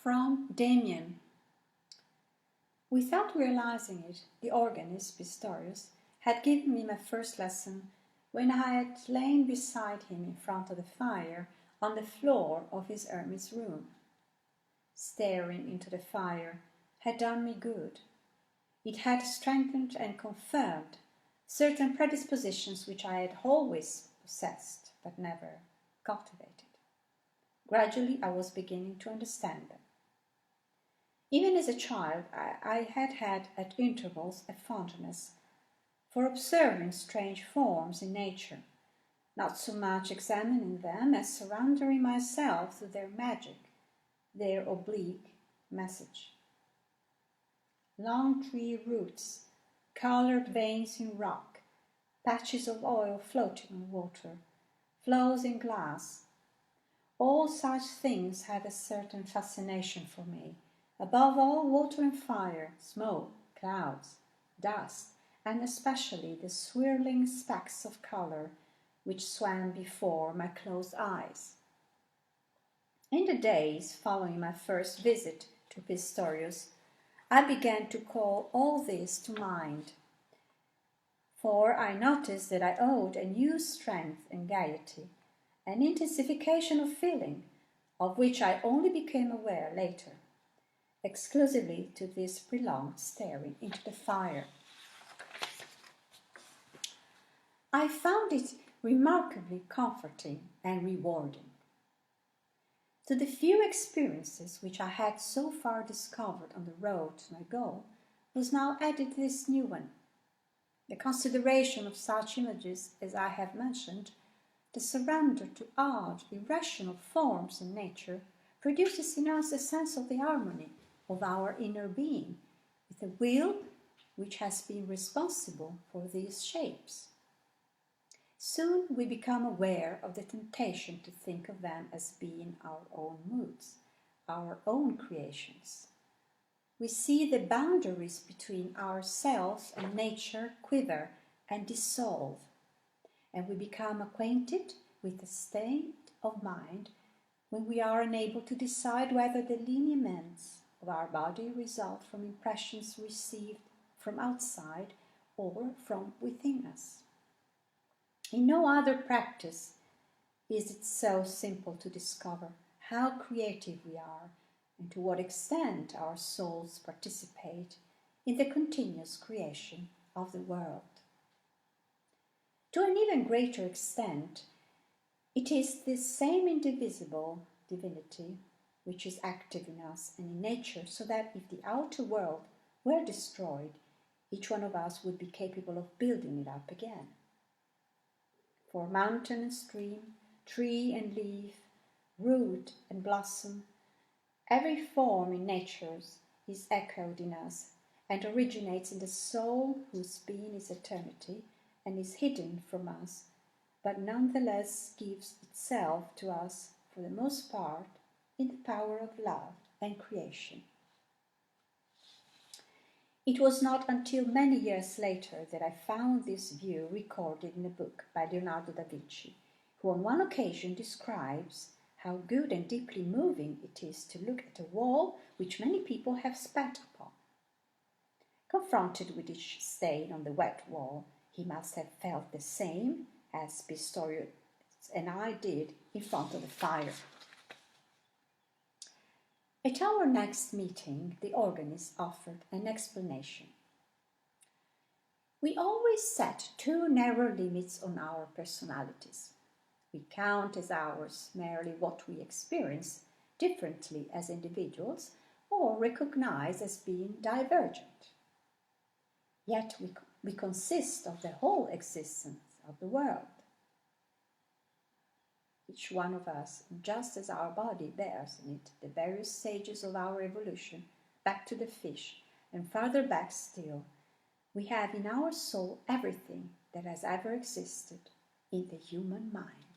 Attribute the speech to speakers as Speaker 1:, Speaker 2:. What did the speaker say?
Speaker 1: From Demian. Without realizing it, the organist, Pistorius, had given me my first lesson when I had lain beside him in front of the fire on the floor of his hermit's room. Staring into the fire had done me good. It had strengthened and confirmed certain predispositions which I had always possessed but never cultivated. Gradually I was beginning to understand them. Even as a child, I had had at intervals a fondness for observing strange forms in nature, not so much examining them as surrendering myself to their magic, their oblique message. Long tree roots, colored veins in rock, patches of oil floating on water, flows in glass. All such things had a certain fascination for me. Above all, water and fire, smoke, clouds, dust, and especially the swirling specks of color which swam before my closed eyes. In the days following my first visit to Pistorius, I began to call all this to mind, for I noticed that I owed a new strength and gaiety, an intensification of feeling, of which I only became aware later, exclusively to this prolonged staring into the fire. I found it remarkably comforting and rewarding. To the few experiences which I had so far discovered on the road to my goal was now added this new one. The consideration of such images as I have mentioned, the surrender to odd, irrational forms in nature, produces in us a sense of the harmony of our inner being, with a will which has been responsible for these shapes. Soon we become aware of the temptation to think of them as being our own moods, our own creations. We see the boundaries between ourselves and nature quiver and dissolve, and we become acquainted with a state of mind when we are unable to decide whether the lineaments of our body result from impressions received from outside or from within us. In no other practice is it so simple to discover how creative we are and to what extent our souls participate in the continuous creation of the world. To an even greater extent, it is this same indivisible divinity which is active in us and in nature, so that if the outer world were destroyed, each one of us would be capable of building it up again. For mountain and stream, tree and leaf, root and blossom, every form in nature is echoed in us and originates in the soul whose being is eternity and is hidden from us, but nonetheless gives itself to us for the most part in the power of love and creation. It was not until many years later that I found this view recorded in a book by Leonardo da Vinci, who on one occasion describes how good and deeply moving it is to look at a wall which many people have spat upon. Confronted with each stain on the wet wall, he must have felt the same as Pistorius and I did in front of the fire. At our next meeting, the organist offered an explanation. We always set too narrow limits on our personalities. We count as ours merely what we experience differently as individuals or recognize as being divergent. Yet we consist of the whole existence of the world. Each one of us, just as our body bears in it the various stages of our evolution, back to the fish and farther back still, we have in our soul everything that has ever existed in the human mind.